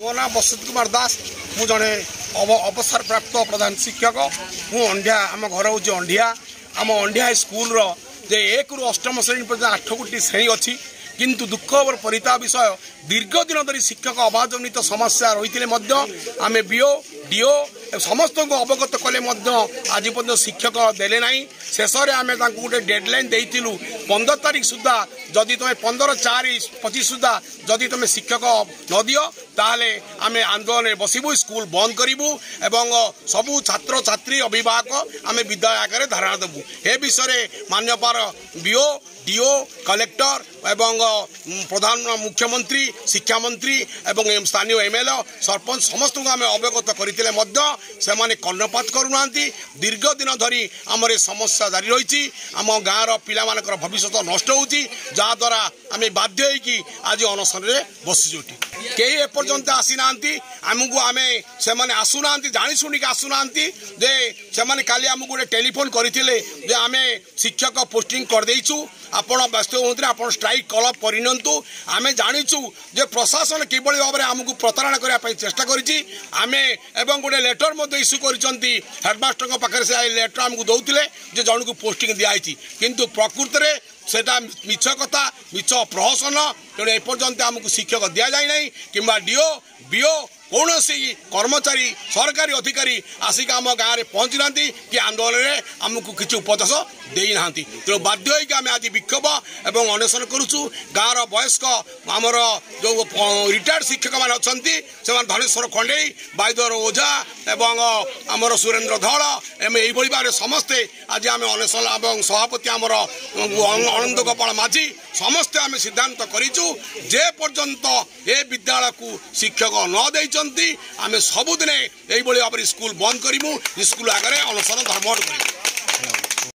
मो ना बसंत कुमार दास मु जड़े अवसर प्राप्त प्रधान शिक्षक मु अंडिया आम घर हूँ अंडिया आम अंडिया स्कूल जे 1 ରୁ 8ମ श्रेणी पर्यंत 8 गोटी श्रेणी अच्छी किंतु दुख और परिताप विषय दीर्घ दिन धरी शिक्षक अभाव जनित समस्या रही आम बीओ डीओ समस्त को अवगत कले आज पर्यटन शिक्षक देले ना शेष में आम गोटे डेडलाइन देलु 15 तारीख सुधा जदि तुम 15/4/25 सुधा जदि तुम शिक्षक न दियो ताहले आम आंदोलन बसबू स्कूल बंद करूँ एवं सबू छात्र छात्री अभिभावक आम विद्यालय आगे धारणा देवु ए विषय मान्यवर बीओ डीओ कलेक्टर एवं प्रधान मुख्यमंत्री शिक्षा मंत्री एवं स्थानीय एमएलए सरपंच समस्त को आम अवगत करते से कर्णपात करूना दीर्घ दिन धरी आम समस्या जारी रही आम गाँव पिला भविष्य नष्ट होद्वारा आम बाध्य आज अनशन बसीचु कई एपर्यंत आसीना आमको आम से आसुना जाशुणी आसुना से काली आमको गोटे टेलीफोन करते आम शिक्षक पोस्टिंग करदेचु आपण व्यस्त होते आप स्ट्राइक कल परिणतु आम जाचु जे प्रशासन किभली भाव में आमको प्रतारणा करने चेष्टा करें गोटे लेटर इश्यू कर हेडमास्टर पाखे से लेटर आमको दौले जन को पोस्टिंग दिखाई किंतु प्रकृत में सेटा मिछ कथा मिछ प्रहसन तेणु एपर्यंत आमको शिक्षक दि जाए ना कि डीओ बीओ कौन कर्मचारी सरकारी अधिकारी आसिक आम गाँव में पहुँची ना कि आंदोलन में आमको किसी उपदेश देना तेणु बाध्य आम आज विक्षोभ एवं अनशन करुचु गाँव वयस्क आमर जो रिटायर्ड शिक्षक मैंने अच्छा धनेश्वर खंडे बाईधर ओझा एवं आमर सुरेन्द्र धल एम यही भाव समस्ते आज आम अनशन एवं सभापति आमर अनंत गोपाल माझी समस्ते आम सिद्धांत करूँ जे पर्यंत ए विद्यालय को शिक्षक न देइचंती आम सबुदिने यही भाव स्कूल बंद करूँ स्कूल आगे अनशन धर्म करूँ।